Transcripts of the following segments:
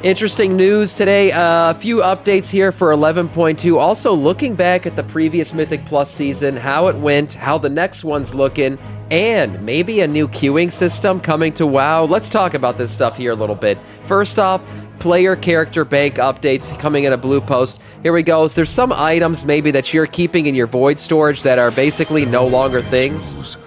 Interesting news today. A few updates here for 11.2. Also looking back at the previous Mythic Plus season, how it went, how the next one's looking, and maybe a new queuing system coming to WoW. Let's talk about this stuff here a little bit. First off, player character bank updates coming in a blue post. Here we go. So there's some items maybe that you're keeping in your void storage that are basically no longer things.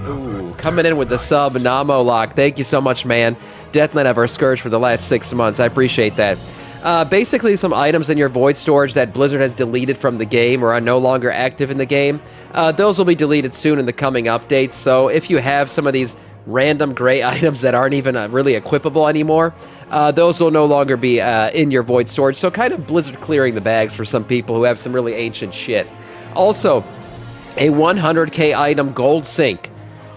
Ooh, coming in with the sub Namo lock. Thank you so much, man. Deathnet of our Scourge for the last 6 months. I appreciate that. Basically, some items in your void storage that Blizzard has deleted from the game or are no longer active in the game. Those will be deleted soon in the coming updates. So if you have some of these random gray items that aren't even really equipable anymore, those will no longer be in your void storage. So kind of Blizzard clearing the bags for some people who have some really ancient shit. Also, a 100k item gold sync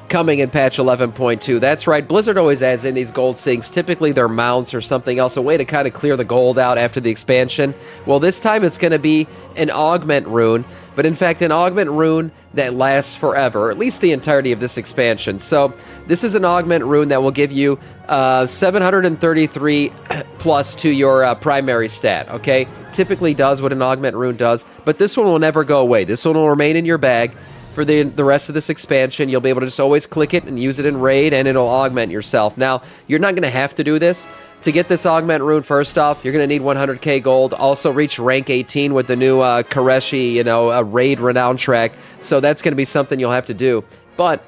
coming in patch 11.2. That's right, Blizzard always adds in these gold sinks. Typically they're mounts or something else, a way to kind of clear the gold out after the expansion. Well, this time it's going to be an Augment Rune, but in fact an Augment Rune that lasts forever, at least the entirety of this expansion. So this is an Augment Rune that will give you 733 plus to your primary stat, okay? Typically does what an Augment Rune does, but this one will never go away. This one will remain in your bag for the rest of this expansion. You'll be able to just always click it and use it in raid, and it'll augment yourself. Now, you're not going to have to do this. To get this Augment Rune, first off, you're going to need 100k gold. Also, reach rank 18 with the new Koreshi, raid renown track. So that's going to be something you'll have to do. But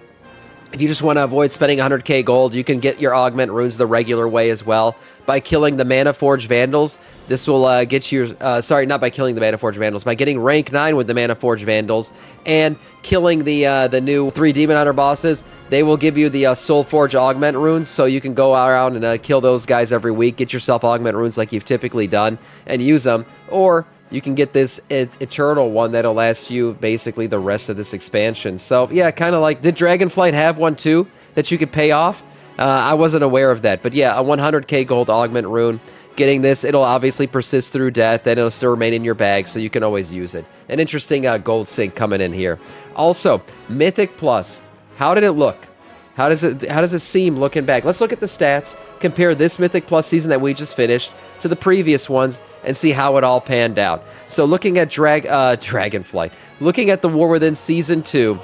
if you just want to avoid spending 100k gold, you can get your Augment Runes the regular way as well. By killing the Mana Forge Vandals, this will get you... sorry, not by killing the Mana Forge Vandals. By getting rank 9 with the Mana Forge Vandals and killing the new 3 Demon Hunter bosses, they will give you the Soul Forge Augment Runes, so you can go around and kill those guys every week, get yourself Augment Runes like you've typically done, and use them. Or you can get this eternal one that'll last you basically the rest of this expansion. So, yeah, kind of like... Did Dragonflight have one too that you could pay off? I wasn't aware of that, but yeah, a 100k gold Augment Rune. Getting this, it'll obviously persist through death, and it'll still remain in your bag, so you can always use it. An interesting gold sync coming in here. Also, Mythic Plus. How did it look? How does it seem looking back? Let's look at the stats, compare this Mythic Plus season that we just finished to the previous ones, and see how it all panned out. So looking at Dragonflight, looking at the War Within Season 2,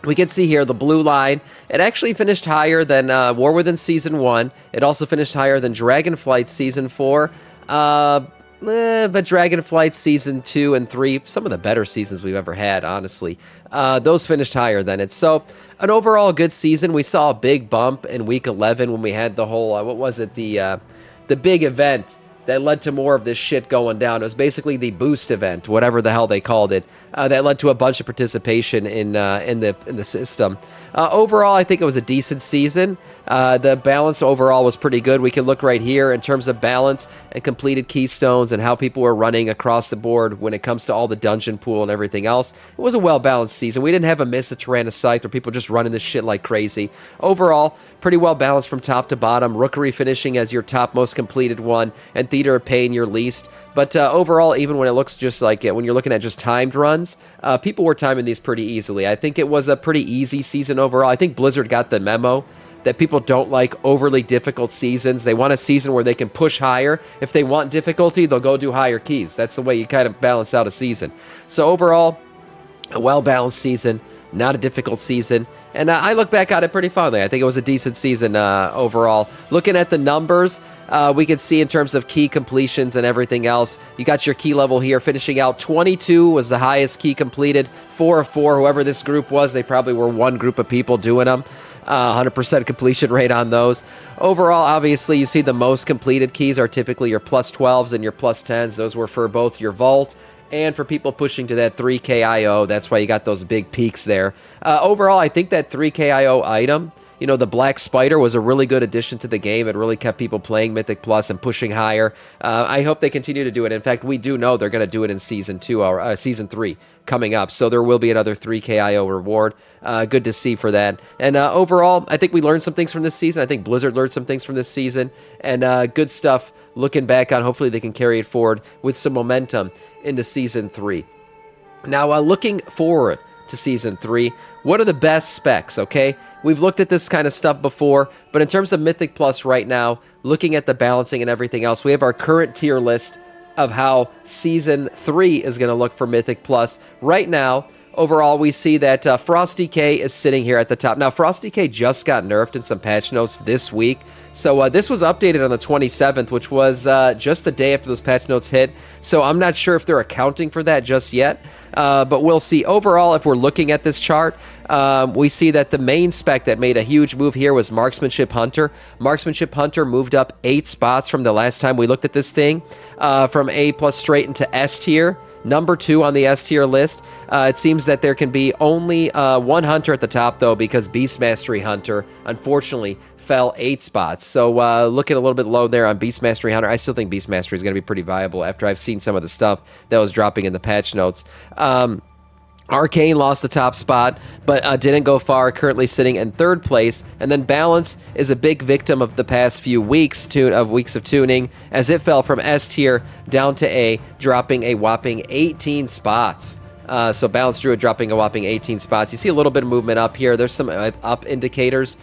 we can see here the blue line. It actually finished higher than War Within Season 1. It also finished higher than Dragonflight Season 4. But Dragonflight Season 2 and 3, some of the better seasons we've ever had, honestly, those finished higher than it. So, an overall good season. We saw a big bump in Week 11 when we had the whole, what was it, the big event that led to more of this shit going down. It was basically the boost event, whatever the hell they called it, that led to a bunch of participation in the system. Overall, I think it was a decent season. The balance overall was pretty good. We can look right here in terms of balance and completed keystones and how people were running across the board when it comes to all the dungeon pool and everything else. It was a well-balanced season. We didn't have a miss at Tyrannocyte where people just running this shit like crazy. Overall, pretty well balanced from top to bottom. Rookery finishing as your top most completed one, and Theater of Pain your least. But overall, even when it looks just like it, when you're looking at just timed runs, people were timing these pretty easily. I think it was a pretty easy season overall. I think Blizzard got the memo that people don't like overly difficult seasons. They want a season where they can push higher. If they want difficulty, they'll go do higher keys. That's the way you kind of balance out a season. So overall, a well-balanced season, not a difficult season. And I look back at it pretty fondly. I think it was a decent season overall. Looking at the numbers, we can see in terms of key completions and everything else, you got your key level here finishing out 22 was the highest key completed. 4 of 4, whoever this group was, they probably were one group of people doing them. 100% completion rate on those. Overall, obviously, you see the most completed keys are typically your plus 12s and your plus 10s. Those were for both your vault and for people pushing to that 3k IO. That's why you got those big peaks there. Overall, I think that 3k IO item, the Black Spider was a really good addition to the game. It really kept people playing Mythic Plus and pushing higher. I hope they continue to do it. In fact, we do know they're going to do it in Season 2 or Season 3 coming up. So there will be another 3k IO reward. Good to see for that. And overall, I think we learned some things from this season. I think Blizzard learned some things from this season. And good stuff looking back on. Hopefully they can carry it forward with some momentum into Season 3. Now, looking forward to Season 3, what are the best specs, okay? We've looked at this kind of stuff before, but in terms of Mythic Plus right now, looking at the balancing and everything else, we have our current tier list of how Season 3 is going to look for Mythic Plus. Right now, overall, we see that Frosty K is sitting here at the top. Now, Frosty K just got nerfed in some patch notes this week. So this was updated on the 27th, which was just the day after those patch notes hit. So I'm not sure if they're accounting for that just yet. But we'll see. Overall, if we're looking at this chart, we see that the main spec that made a huge move here was Marksmanship Hunter. Marksmanship Hunter moved up 8 spots from the last time we looked at this thing, from A+ straight into S tier. Number 2 on the S tier list. It seems that there can be only one hunter at the top, though, because Beast Mastery Hunter, unfortunately, fell 8 spots. So looking a little bit low there on Beast Mastery Hunter. I still think Beast Mastery is going to be pretty viable after I've seen some of the stuff that was dropping in the patch notes. Arcane lost the top spot, but didn't go far, currently sitting in 3rd place. And then Balance is a big victim of the past few weeks of tuning, as it fell from S tier down to A, dropping a whopping 18 spots. So Balance Druid dropping a whopping 18 spots. You see a little bit of movement up here. There's some up indicators.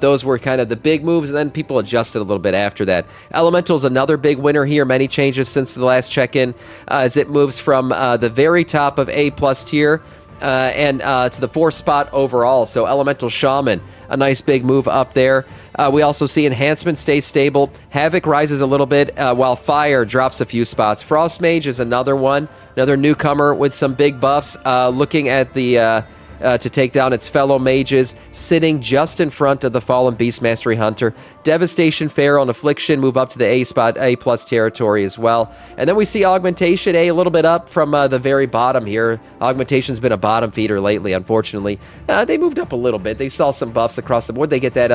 Those were kind of the big moves, and then people adjusted a little bit after that. Elemental's another big winner here. Many changes since the last check-in, as it moves from the very top of A+ tier and to the 4th spot overall. So Elemental Shaman, a nice big move up there. We also see Enhancement stay stable. Havoc rises a little bit, while Fire drops a few spots. Frost Mage is another one, another newcomer with some big buffs, looking at the to take down its fellow mages, sitting just in front of the fallen Beast Mastery Hunter. Devastation, Feral, and Affliction move up to the A spot, A+ territory as well. And then we see Augmentation, a little bit up from the very bottom here. Augmentation's been a bottom feeder lately, unfortunately. They moved up a little bit. They saw some buffs across the board. They get that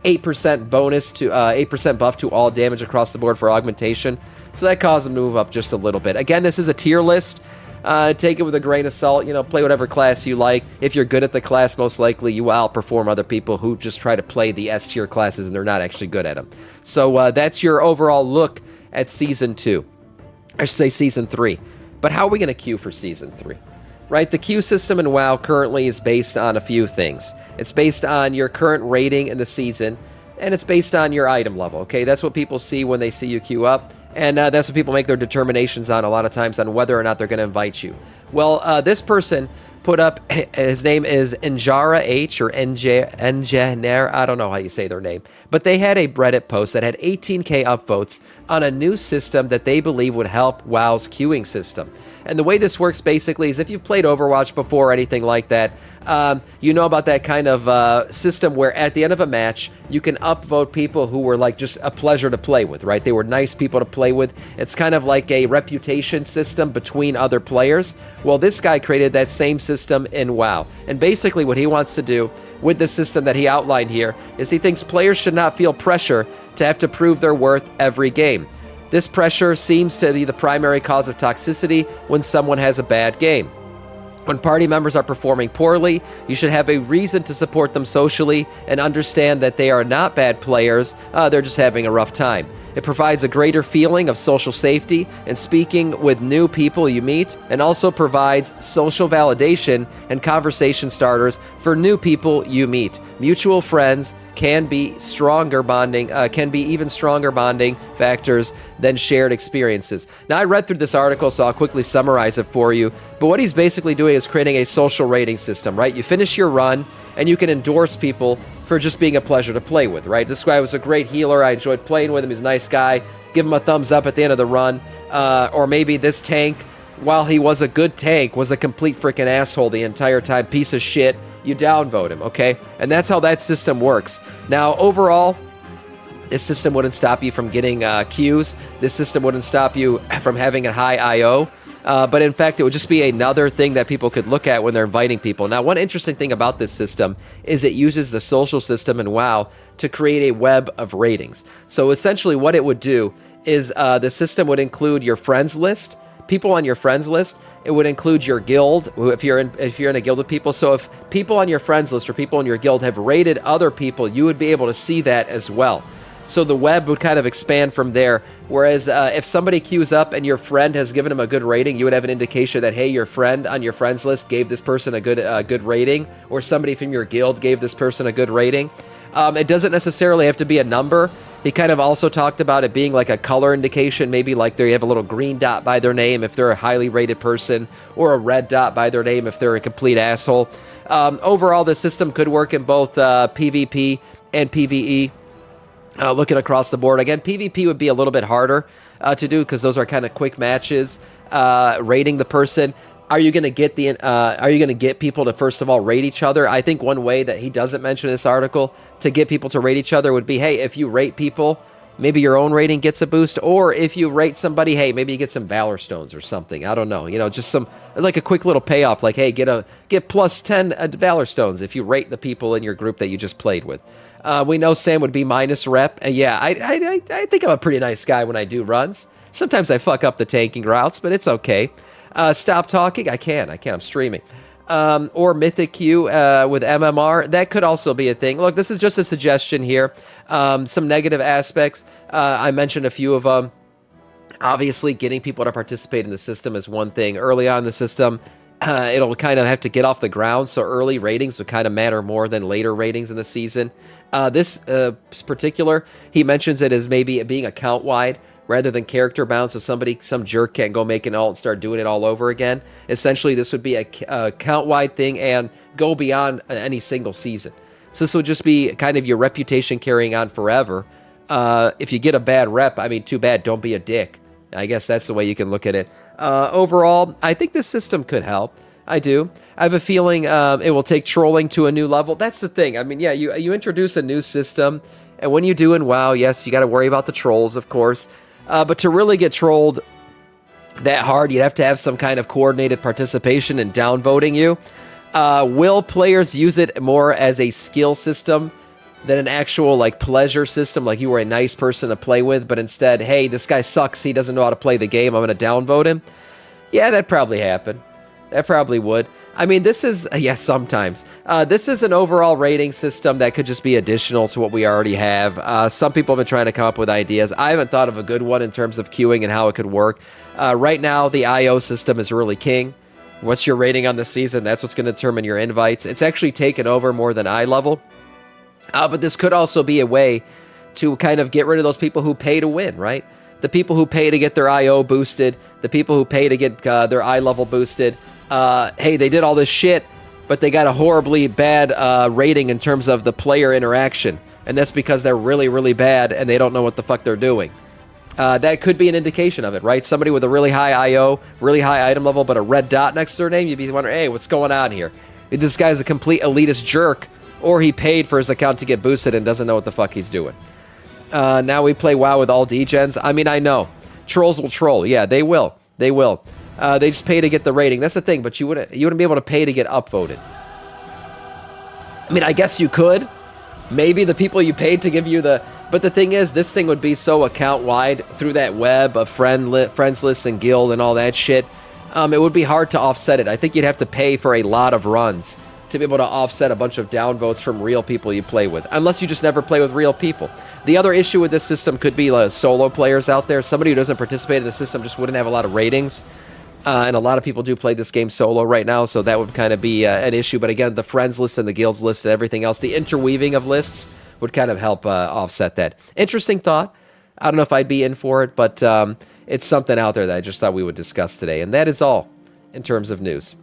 8% bonus to 8% buff to all damage across the board for Augmentation. So that caused them to move up just a little bit. Again, this is a tier list. Take it with a grain of salt. Play whatever class you like. If you're good at the class, most likely you will outperform other people who just try to play the S tier classes and they're not actually good at them. So that's your overall look at Season 2. I should say Season 3. But how are we going to queue for Season 3? Right, the queue system in WoW currently is based on a few things. It's based on your current rating in the season, and it's based on your item level, okay? That's what people see when they see you queue up. And that's what people make their determinations on a lot of times, on whether or not they're going to invite you. Well, this person put up, his name is Njara H, or Enjaner, I don't know how you say their name. But they had a Reddit post that had 18k upvotes on a new system that they believe would help WoW's queuing system. And the way this works basically is, if you've played Overwatch before or anything like that, you know about that kind of system where at the end of a match, you can upvote people who were like just a pleasure to play with, right? They were nice people to play with. It's kind of like a reputation system between other players. Well, this guy created that same system in WoW. And basically what he wants to do with the system that he outlined here is he thinks players should not feel pressure to have to prove their worth every game. This pressure seems to be the primary cause of toxicity when someone has a bad game. When party members are performing poorly, you should have a reason to support them socially and understand that they are not bad players, they're just having a rough time. It provides a greater feeling of social safety and speaking with new people you meet, and also provides social validation and conversation starters for new people you meet. Mutual friends can be even stronger bonding factors than shared experiences. Now, I read through this article, so I'll quickly summarize it for you. But what he's basically doing is creating a social rating system, right? You finish your run, and you can endorse people for just being a pleasure to play with, right? This guy was a great healer. I enjoyed playing with him. He's a nice guy. Give him a thumbs up at the end of the run. Or maybe this tank, while he was a good tank, was a complete freaking asshole the entire time. Piece of shit. You downvote him, okay? And that's how that system works. Now, overall, this system wouldn't stop you from getting queues. This system wouldn't stop you from having a high IO. But in fact, it would just be another thing that people could look at when they're inviting people. Now, one interesting thing about this system is it uses the social system in WoW to create a web of ratings. So essentially what it would do is the system would include your friends list, people on your friends list. It would include your guild, if you're in a guild with people. So if people on your friends list or people in your guild have rated other people, you would be able to see that as well. So the web would kind of expand from there. Whereas if somebody queues up and your friend has given him a good rating, you would have an indication that, hey, your friend on your friends list gave this person a good rating, or somebody from your guild gave this person a good rating. It doesn't necessarily have to be a number. He kind of also talked about it being like a color indication, maybe like they have a little green dot by their name if they're a highly rated person, or a red dot by their name if they're a complete asshole. Overall, the system could work in both PvP and PvE. Looking across the board, again, PvP would be a little bit harder to do because those are kind of quick matches. Rating the person, are you going to get people to first of all rate each other? I think one way that he doesn't mention in this article to get people to rate each other would be, hey, if you rate people, maybe your own rating gets a boost, or if you rate somebody, hey, maybe you get some Valor Stones or something. I don't know, just some like a quick little payoff, like, hey, get plus 10 Valor Stones if you rate the people in your group that you just played with. We know Sam would be minus rep. Yeah, I think I'm a pretty nice guy when I do runs. Sometimes I fuck up the tanking routes, but it's okay. Stop talking. I can. I'm streaming. Or Mythic Q with MMR. That could also be a thing. Look, this is just a suggestion here. Some negative aspects. I mentioned a few of them. Obviously, getting people to participate in the system is one thing. Early on in the system, it'll kind of have to get off the ground, so early ratings would kind of matter more than later ratings in the season. This particular, he mentions it as maybe being account-wide rather than character-bound, so some jerk can't go make an ult and start doing it all over again. Essentially, this would be a account-wide thing and go beyond any single season. So this would just be kind of your reputation carrying on forever. If you get a bad rep, I mean, too bad, don't be a dick. I guess that's the way you can look at it. Overall, I think this system could help. I do. I have a feeling it will take trolling to a new level. That's the thing. I mean, yeah, you introduce a new system, and when you do in WoW, yes, you got to worry about the trolls, of course. But to really get trolled that hard, you'd have to have some kind of coordinated participation in downvoting you. Will players use it more as a skill system than an actual, like, pleasure system, like you were a nice person to play with, but instead, hey, this guy sucks, he doesn't know how to play the game, I'm going to downvote him? Yeah, that'd probably happen. That probably would. I mean, this is, yes, sometimes. This is an overall rating system that could just be additional to what we already have. Some people have been trying to come up with ideas. I haven't thought of a good one in terms of queuing and how it could work. Right now, the IO system is really king. What's your rating on the season? That's what's going to determine your invites. It's actually taken over more than eye level. But this could also be a way to kind of get rid of those people who pay to win, right? The people who pay to get their IO boosted, the people who pay to get their eye level boosted. Hey, they did all this shit, but they got a horribly bad rating in terms of the player interaction. And that's because they're really, really bad and they don't know what the fuck they're doing. That could be an indication of it, right? Somebody with a really high IO, really high item level, but a red dot next to their name, you'd be wondering, hey, what's going on here? This guy's a complete elitist jerk, or he paid for his account to get boosted and doesn't know what the fuck he's doing. Now we play WoW with all degens. I mean, I know. Trolls will troll. Yeah, they will. They will. They just pay to get the rating. That's the thing, but you wouldn't be able to pay to get upvoted. I mean, I guess you could. Maybe the people you paid to give you the... But the thing is, this thing would be so account-wide through that web of friends lists and guild and all that shit. It would be hard to offset it. I think you'd have to pay for a lot of runs to be able to offset a bunch of downvotes from real people you play with, unless you just never play with real people. The other issue with this system could be solo players out there. Somebody who doesn't participate in the system just wouldn't have a lot of ratings, and a lot of people do play this game solo right now, so that would kind of be an issue. But again, the friends list and the guilds list and everything else, the interweaving of lists would kind of help offset that. Interesting thought. I don't know if I'd be in for it, but it's something out there that I just thought we would discuss today, and that is all in terms of news.